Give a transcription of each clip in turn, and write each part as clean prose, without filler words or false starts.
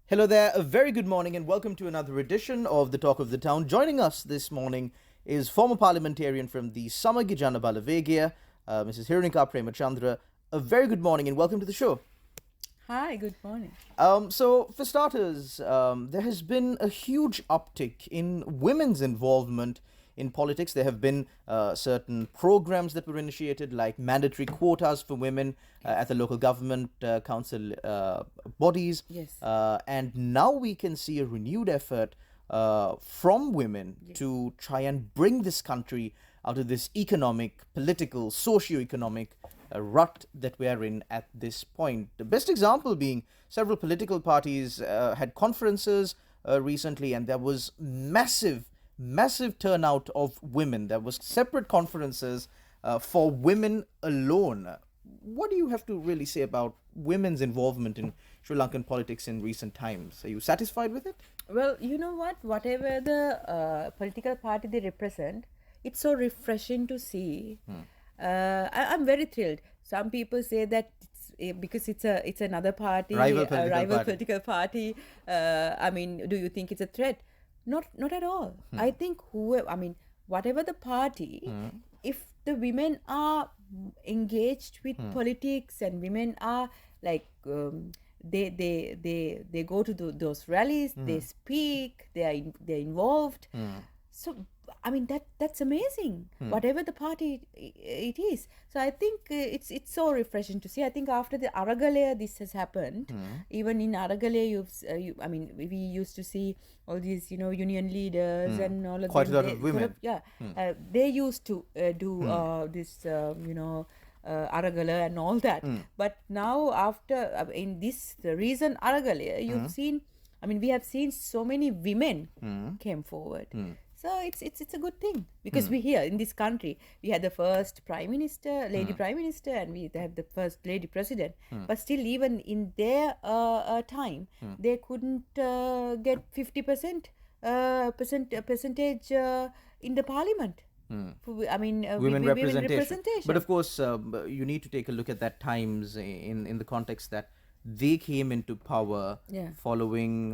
Hello there, a very good morning and welcome to another edition of the Talk of the Town. Joining us this morning is former parliamentarian from the Samagijana Balavegia, Mrs. Hirunika Premachandra. A very good morning and welcome to the show. Hi, good morning. So, for starters, there has been a huge uptick in women's involvement in politics. There have been certain programs that were initiated, like mandatory quotas for women at the local government council bodies. Yes. And now we can see a renewed effort from women to try and bring this country out of this economic, political, socio-economic rut that we are in at this point. The best example being several political parties had conferences recently, and there was massive turnout of women. There was separate conferences for women alone. What do you have to really say about women's involvement in Sri Lankan politics in recent times? Are you satisfied with it? Well, you know what? Whatever the political party they represent, it's so refreshing to see. I'm very thrilled. Some people say that because it's another party, Rival political party. Do you think it's a threat? Not at all. I think whatever the party, if the women are engaged with politics and women are like they go to those rallies, they speak, they're involved. So that's amazing. Whatever the party it is. So I think it's so refreshing to see. I think after the Aragalaya this has happened. Even in Aragalaya, we used to see all these union leaders and all of Quite them. a lot of women. They used to do this Aragala and all that. But now after in this recent Aragalaya, you've seen. We have seen so many women came forward. So it's a good thing because we here in this country we had the first prime minister, lady prime minister, and we have the first lady president. But still, even in their time, they couldn't get 50% percentage in the parliament. Women representation. But of course, you need to take a look at that times in the context that they came into power following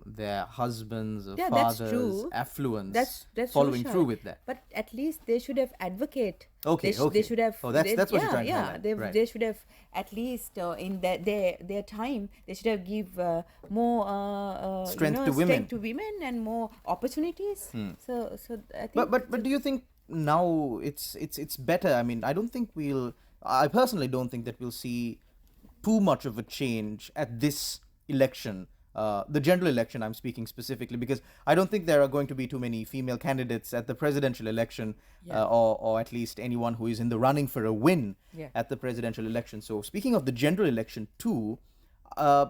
their husbands' or fathers' affluence, that's following true, through with that. But at least they should have advocate. Okay. They should have. Oh, that's what you're trying to highlight. They should have at least in their time. They should have give more strength to women and more opportunities. So I think. But do you think now it's better? I personally don't think that we'll see too much of a change at this election, the general election I'm speaking specifically, because I don't think there are going to be too many female candidates at the presidential election, or at least anyone who is in the running for a win at the presidential election. So speaking of the general election too,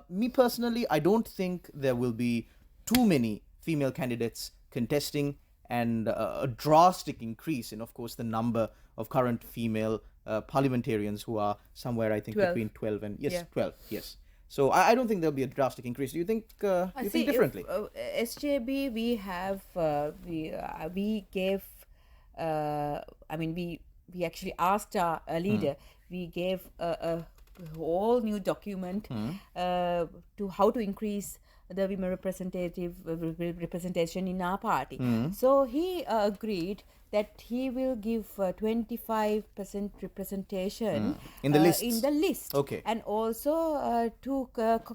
me personally, I don't think there will be too many female candidates contesting, and a drastic increase in, of course, the number of current female parliamentarians, who are somewhere, I think, 12. between 12 and 12. Yes. So I don't think there'll be a drastic increase. Do you think think differently? SJB, we have we gave. We actually asked our leader. We gave a whole new document to how to increase the women representation in our party. So he agreed that he will give 25% representation in the list. Okay. And also to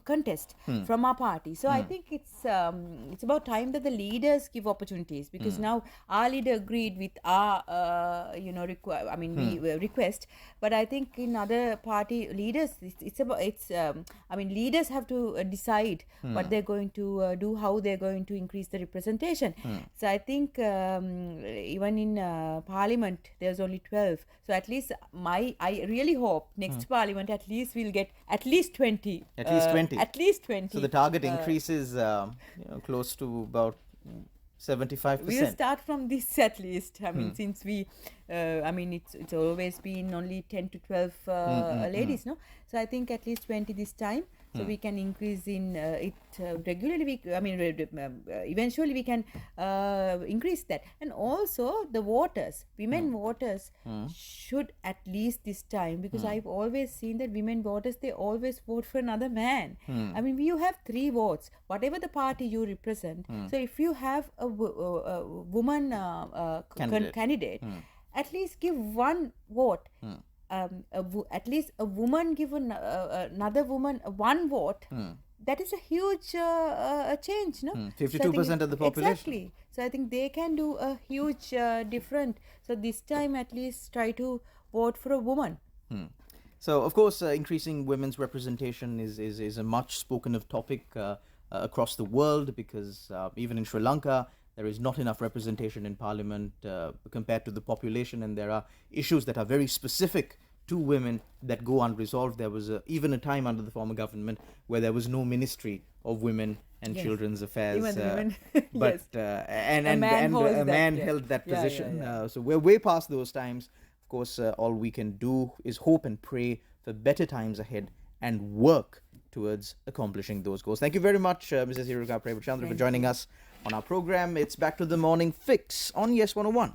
contest from our party. So I think it's about time that the leaders give opportunities, because now our leader agreed with our request, but I think in other party leaders leaders have to decide what they're going to do, how they're going to increase the representation. So I think even in parliament there's only 12, so at least I really hope next parliament at least we'll get at least 20. At least 20. So the target increases close to about 75%. We'll start from this at least. Since we it's always been only 10 to 12 ladies, no? So I think at least 20 this time. so we can increase in it regularly. Eventually we can increase that. And also the voters, women voters should at least this time, because I've always seen that women voters, they always vote for another man. I mean, you have 3 votes, whatever the party you represent. So if you have a woman candidate, at least give 1 vote. At least a woman give another woman 1 vote. That is a huge change, no? 52% of the population. Exactly. So I think they can do a huge difference. So this time at least try to vote for a woman. So, of course, increasing women's representation is a much spoken of topic across the world, because even in Sri Lanka, there is not enough representation in parliament compared to the population, and there are issues that are very specific to women that go unresolved. There was even a time under the former government where there was no Ministry of Women and Children's Affairs. Even the women. But Yes. and A man holds a man that, yeah. held that Yeah, yeah, position. yeah. So we're way past those times. Of course, all we can do is hope and pray for better times ahead and work towards accomplishing those goals. Thank you very much, Mrs. Hirunika Premachandra, for joining us on our program. It's back to the morning fix on Yes 101.